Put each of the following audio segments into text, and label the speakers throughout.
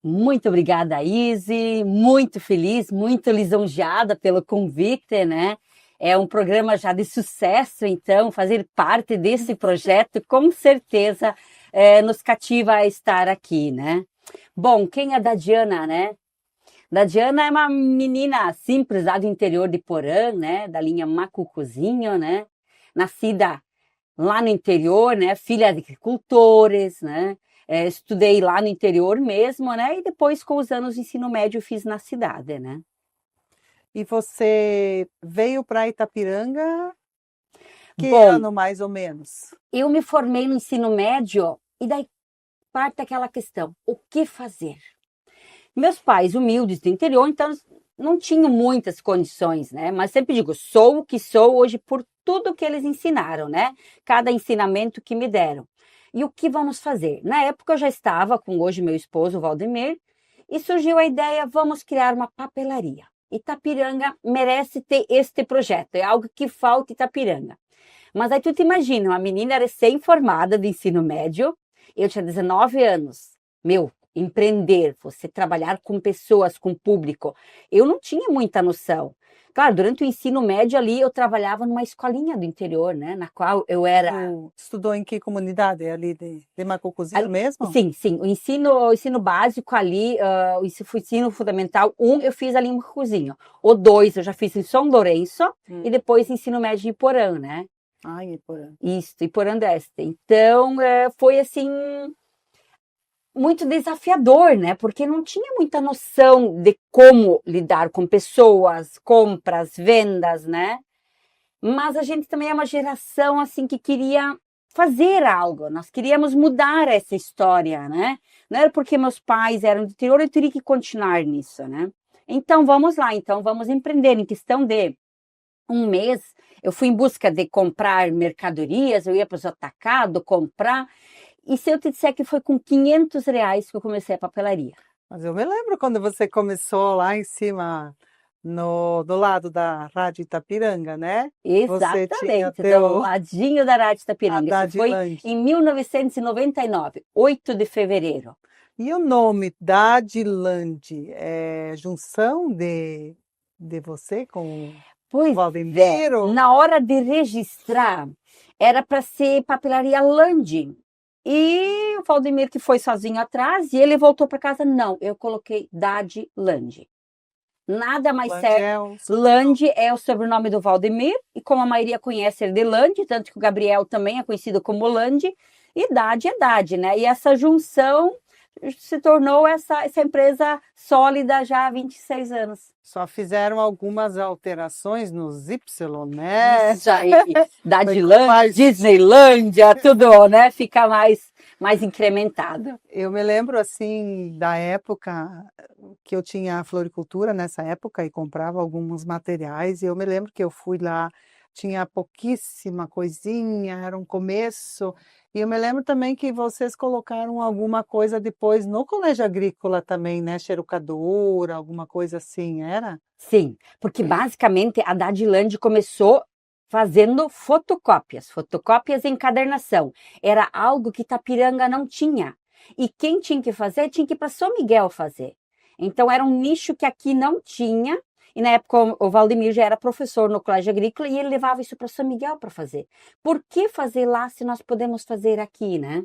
Speaker 1: Muito obrigada, Izzy. Muito feliz, muito lisonjeada pelo convite, né? É um programa já de sucesso, então fazer parte desse projeto com certeza nos cativa a estar aqui, né? Bom, quem é da Diana, né? Da Diana é uma menina simples lá do interior de Porã, né? Da linha Macucuzinho, né? Nascida lá no interior, né? Filha de agricultores, né? Estudei lá no interior mesmo, né? E depois, com os anos de ensino médio, fiz na cidade, né?
Speaker 2: E você veio para Itapiranga que
Speaker 1: Bom,
Speaker 2: ano mais ou menos?
Speaker 1: eu me formei no ensino médio e daí parte aquela questão: o que fazer? Meus pais, humildes do interior, então não tinham muitas condições, né? Mas sempre digo, sou o que sou hoje por tudo que eles ensinaram, né? Cada ensinamento que me deram. E o que vamos fazer? Na época eu já estava com hoje meu esposo, Valdemir, e surgiu a ideia, vamos criar uma papelaria. Itapiranga merece ter este projeto, é algo que falta em Itapiranga. Mas aí tu te imagina, uma menina recém-formada de ensino médio, eu tinha 19 anos. Meu, empreender, você trabalhar com pessoas, com público, eu não tinha muita noção. Claro, durante o ensino médio ali eu trabalhava numa escolinha do interior, né, na qual eu era
Speaker 2: Tu estudou em que comunidade? É ali de Macucuzinho mesmo?
Speaker 1: sim, sim, o ensino básico ali, o ensino fundamental um eu fiz ali em Cozinho. O 2 eu já fiz em São Lourenço e depois ensino médio em Porã, né?
Speaker 2: Ai, Iporã.
Speaker 1: Isso, e por Andeste. Então, foi assim, muito desafiador, né? Porque não tinha muita noção de como lidar com pessoas, compras, vendas, né? Mas a gente também é uma geração assim que queria fazer algo, nós queríamos mudar essa história, né? Não era porque meus pais eram do interior, eu teria que continuar nisso, né? Então vamos lá, então vamos empreender em questão de um mês, eu fui em busca de comprar mercadorias, eu ia para os atacados comprar, e se eu te disser que foi com R$ 500 que eu comecei a papelaria?
Speaker 2: Mas eu me lembro quando você começou lá em cima, do lado da Rádio Itapiranga, né? Você tinha
Speaker 1: Exatamente, do
Speaker 2: teu
Speaker 1: ladinho da Rádio Itapiranga. Isso
Speaker 2: Haddad
Speaker 1: foi
Speaker 2: Lange.
Speaker 1: em 1999, 8 de fevereiro.
Speaker 2: E o nome Dadilande é junção de você com o
Speaker 1: Pois é,
Speaker 2: Valdemiro?
Speaker 1: na hora de registrar, era para ser papelaria Landi. E o Valdemir que foi sozinho atrás, e ele voltou para casa, não, eu coloquei Dadi Landi. Nada mais
Speaker 2: Lande
Speaker 1: certo.
Speaker 2: é o sobrenome.
Speaker 1: Landi é o sobrenome do Valdemir, e como a maioria conhece ele de Landi, tanto que o Gabriel também é conhecido como Landi, e Dade é Dade, né? E essa junção se tornou essa empresa sólida já há 26 anos.
Speaker 2: Só fizeram algumas alterações nos Y, né?
Speaker 1: Isso aí,
Speaker 2: Foi com
Speaker 1: Dadilândia,
Speaker 2: mais.
Speaker 1: Disneylândia, tudo, né? Fica mais incrementado.
Speaker 2: Eu me lembro assim da época que eu tinha a floricultura nessa época e comprava alguns materiais, e eu me lembro que eu fui lá, tinha pouquíssima coisinha, era um começo, e eu me lembro também que vocês colocaram alguma coisa depois no colégio agrícola também, né? Xerucadora, alguma coisa assim, era?
Speaker 1: Sim, porque basicamente a Dadilândia começou fazendo fotocópias, fotocópias e encadernação. Era algo que Itapiranga não tinha. E quem tinha que fazer, tinha que ir para São Miguel fazer. Então era um nicho que aqui não tinha. E na época o Valdemir já era professor no colégio agrícola e ele levava isso para São Miguel para fazer. Por que fazer lá se nós podemos fazer aqui, né?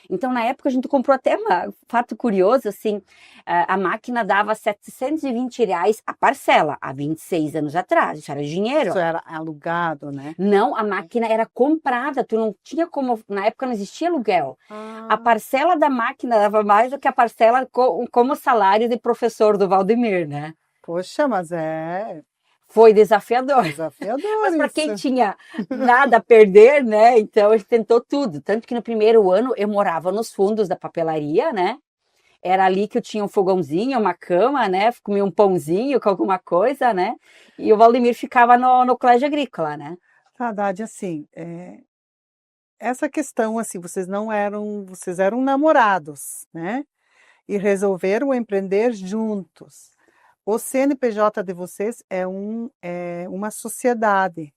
Speaker 1: Então, na época, a gente comprou até um fato curioso, assim, a máquina dava R$ 720 a parcela, há 26 anos atrás, isso era
Speaker 2: Isso
Speaker 1: dinheiro.
Speaker 2: era alugado, né?
Speaker 1: Não, a máquina era comprada, tu não tinha como, na época não existia aluguel. A
Speaker 2: Ah,
Speaker 1: parcela da máquina dava mais do que a parcela como salário de professor do Valdemir, né?
Speaker 2: poxa, mas é
Speaker 1: Foi desafiador.
Speaker 2: desafiador
Speaker 1: Mas para quem
Speaker 2: isso.
Speaker 1: tinha nada a perder, né? Então a gente tentou tudo. Tanto que no primeiro ano eu morava nos fundos da papelaria, né? Era ali que eu tinha um fogãozinho, uma cama, né? Comia um pãozinho com alguma coisa, né? E o Valdemir ficava no colégio agrícola, né?
Speaker 2: Haddad, assim, essa questão, assim, vocês eram namorados, né? E resolveram empreender juntos. O CNPJ de vocês é uma sociedade.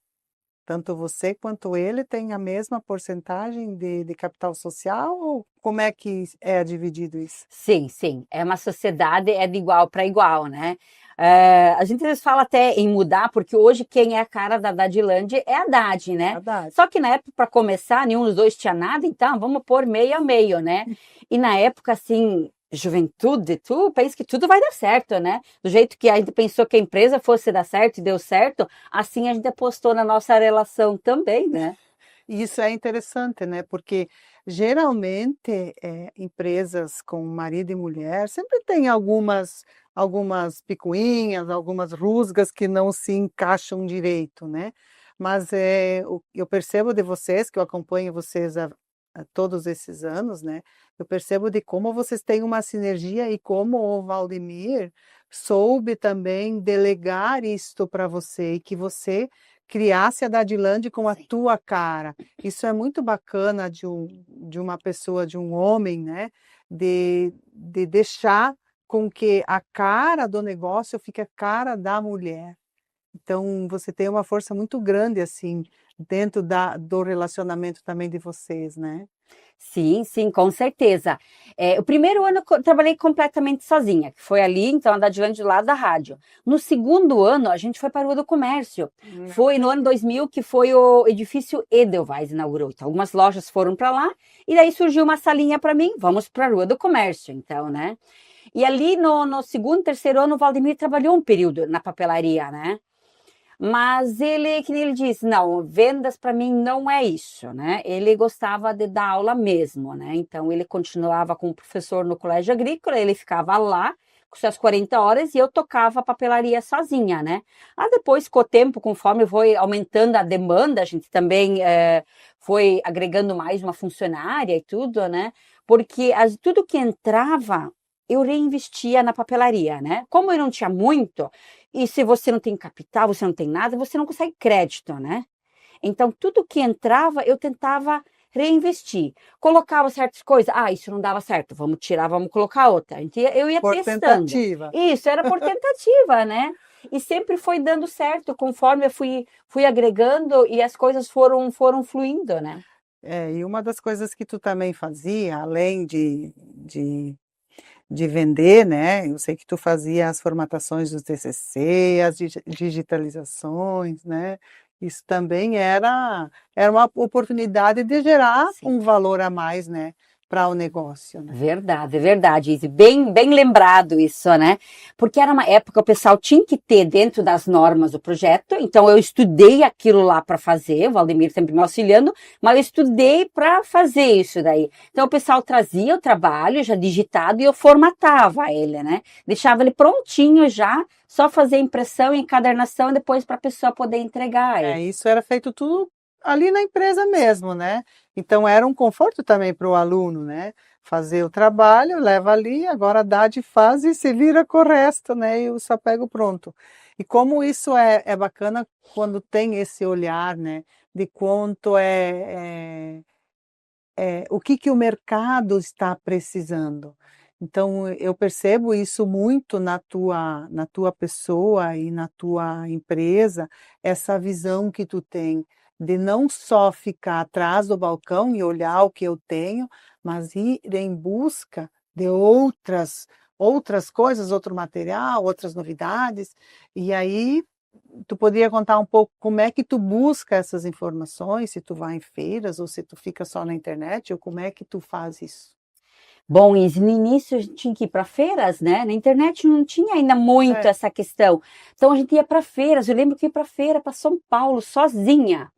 Speaker 2: Tanto você quanto ele tem a mesma porcentagem de capital social? Ou como é que é dividido isso?
Speaker 1: Sim, sim, é uma sociedade, é de igual para igual, né? A gente às vezes fala até em mudar, porque hoje quem é a cara da Dadilândia é a Dad, né?
Speaker 2: Verdade.
Speaker 1: Só que na época, para começar, nenhum dos dois tinha nada, então vamos pôr meio a meio, né? E na época, assim, juventude, tu pensa que tudo vai dar certo, né? Do jeito que a gente pensou que a empresa fosse dar certo e deu certo, assim a gente apostou na nossa relação também, né?
Speaker 2: E isso é interessante, né? Porque geralmente empresas com marido e mulher sempre tem algumas picuinhas, algumas rusgas que não se encaixam direito, né? Mas eu percebo de vocês, que eu acompanho vocês há todos esses anos, né? Eu percebo de como vocês têm uma sinergia e como o Valdemir soube também delegar isto para você e que você criasse a Dadilândia com a
Speaker 1: Sim.
Speaker 2: tua cara. Isso é muito bacana de uma pessoa, de um homem, né? De deixar com que a cara do negócio fique a cara da mulher. Então, você tem uma força muito grande, assim, dentro do relacionamento também de vocês, né?
Speaker 1: Sim, sim, com certeza. O primeiro ano eu trabalhei completamente sozinha, que foi ali, então, a Dadilândia do lado da rádio. No segundo ano, a gente foi para a Rua do Comércio. Foi no ano 2000 que foi o edifício Edelweiss inaugurou. Então, algumas lojas foram para lá e daí surgiu uma salinha para mim, vamos para a Rua do Comércio, então, né? E ali no segundo, terceiro ano, o Valdemir trabalhou um período na papelaria, né? Mas ele, que nem ele disse, não, vendas para mim não é isso, né? Ele gostava de dar aula mesmo, né? Então ele continuava como professor no colégio agrícola, ele ficava lá com suas 40 horas e eu tocava a papelaria sozinha, né? Aí depois, com o tempo, conforme foi aumentando a demanda, a gente também foi agregando mais uma funcionária e tudo, né? Porque tudo que entrava, eu reinvestia na papelaria, né? Como eu não tinha muito, e se você não tem capital, você não tem nada, você não consegue crédito, né? Então, tudo que entrava, eu tentava reinvestir. Colocava certas coisas, isso não dava certo, vamos tirar, vamos colocar outra. Eu ia
Speaker 2: Por
Speaker 1: testando.
Speaker 2: tentativa.
Speaker 1: Isso, era por tentativa, né? E sempre foi dando certo, conforme eu fui agregando e as coisas foram fluindo, né?
Speaker 2: E uma das coisas que tu também fazia, além de vender, né? Eu sei que tu fazia as formatações dos TCC, as digitalizações, né? Isso também era uma oportunidade de gerar
Speaker 1: Sim.
Speaker 2: um valor a mais, né? Para o negócio, né?
Speaker 1: Verdade, Izzy. Bem lembrado isso, né? Porque era uma época que o pessoal tinha que ter dentro das normas do projeto, então eu estudei aquilo lá para fazer, o Valdemir sempre me auxiliando, mas eu estudei para fazer isso daí. Então o pessoal trazia o trabalho já digitado e eu formatava ele, né? Deixava ele prontinho já, só fazer impressão e encadernação e depois para a pessoa poder entregar ele.
Speaker 2: Isso era feito tudo ali na empresa mesmo, né? Então era um conforto também para o aluno, né? Fazer o trabalho, leva ali, agora dá de faz e se vira com o resto, né? E eu só pego pronto. E como isso é bacana quando tem esse olhar, né? De quanto o que o mercado está precisando. Então, eu percebo isso muito na tua pessoa e na tua empresa, essa visão que tu tem de não só ficar atrás do balcão e olhar o que eu tenho, mas ir em busca de outras coisas, outro material, outras novidades. E aí, tu poderia contar um pouco como é que tu busca essas informações, se tu vai em feiras ou se tu fica só na internet, ou como é que tu faz isso?
Speaker 1: Bom, Izzy, no início a gente tinha que ir para feiras, né? Na internet não tinha ainda muito essa questão. Então a gente ia para feiras. Eu lembro que ia para feira para São Paulo sozinha,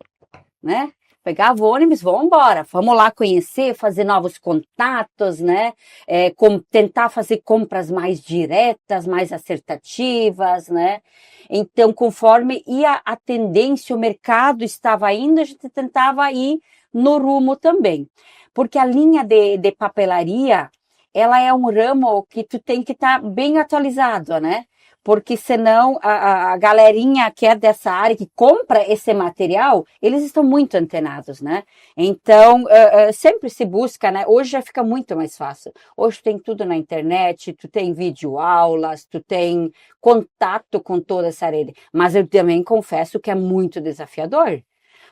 Speaker 1: né? Pegava o ônibus, vamos embora, vamos lá conhecer, fazer novos contatos, né? Tentar fazer compras mais diretas, mais assertivas, né? Então, conforme ia a tendência, o mercado estava indo, a gente tentava ir no rumo também. Porque a linha de papelaria, ela é um ramo que tu tem que estar bem atualizado, né? Porque senão a galerinha que é dessa área, que compra esse material, eles estão muito antenados, né? Então, sempre se busca, né? Hoje já fica muito mais fácil. Hoje tu tem tudo na internet, tu tem videoaulas, tu tem contato com toda essa rede. Mas eu também confesso que é muito desafiador.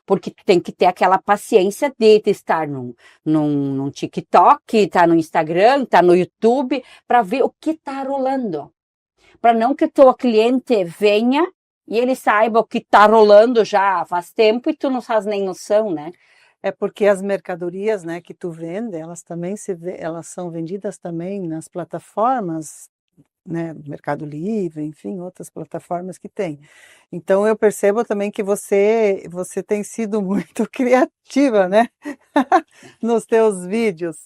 Speaker 1: porque tu tem que ter aquela paciência de estar num TikTok, estar no Instagram, estar no YouTube, para ver o que está rolando. Para não que teu cliente venha e ele saiba o que está rolando já faz tempo e tu não faz nem noção, né?
Speaker 2: É porque as mercadorias, né, que tu vende, elas também elas são vendidas também nas plataformas, né, Mercado Livre, enfim, outras plataformas que tem. Então eu percebo também que você tem sido muito criativa, né, nos teus vídeos.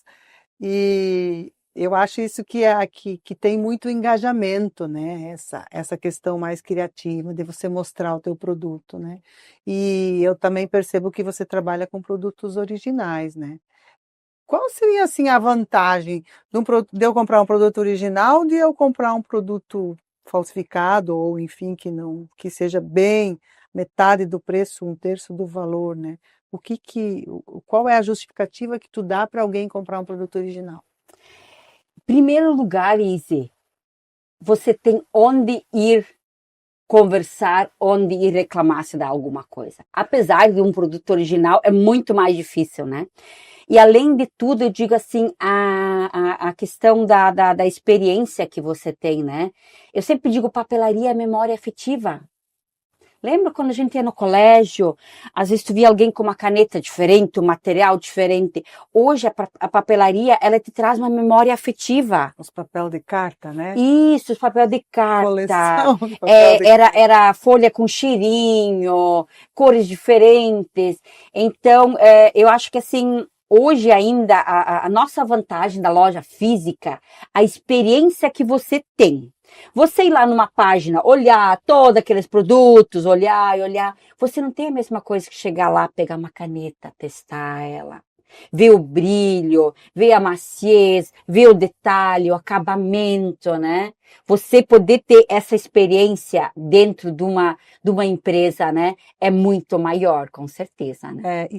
Speaker 2: E eu acho isso que tem muito engajamento, né, essa questão mais criativa de você mostrar o teu produto, né. E eu também percebo que você trabalha com produtos originais, né. Qual seria, assim, a vantagem de eu comprar um produto original, de eu comprar um produto falsificado ou enfim que seja bem metade do preço, um terço do valor, né. Qual é a justificativa que tu dá para alguém comprar um produto original?
Speaker 1: Primeiro lugar, Izzy, você tem onde ir conversar, onde ir reclamar se dá alguma coisa. Apesar de um produto original é muito mais difícil, né? E além de tudo, eu digo assim, a questão da experiência que você tem, né? Eu sempre digo, papelaria é memória afetiva. Lembra quando a gente ia no colégio, às vezes tu via alguém com uma caneta diferente, um material diferente. Hoje a papelaria, ela te traz uma memória afetiva.
Speaker 2: Os papel de carta, né?
Speaker 1: Isso, os papel de carta.
Speaker 2: Coleção de papel de carta.
Speaker 1: Era folha com cheirinho, cores diferentes. Então, eu acho que assim, hoje ainda, a nossa vantagem da loja física, a experiência que você tem. Você ir lá numa página, olhar todos aqueles produtos, olhar e olhar, você não tem a mesma coisa que chegar lá, pegar uma caneta, testar ela, ver o brilho, ver a maciez, ver o detalhe, o acabamento, né? Você poder ter essa experiência dentro de uma empresa, né? É muito maior, com certeza, né?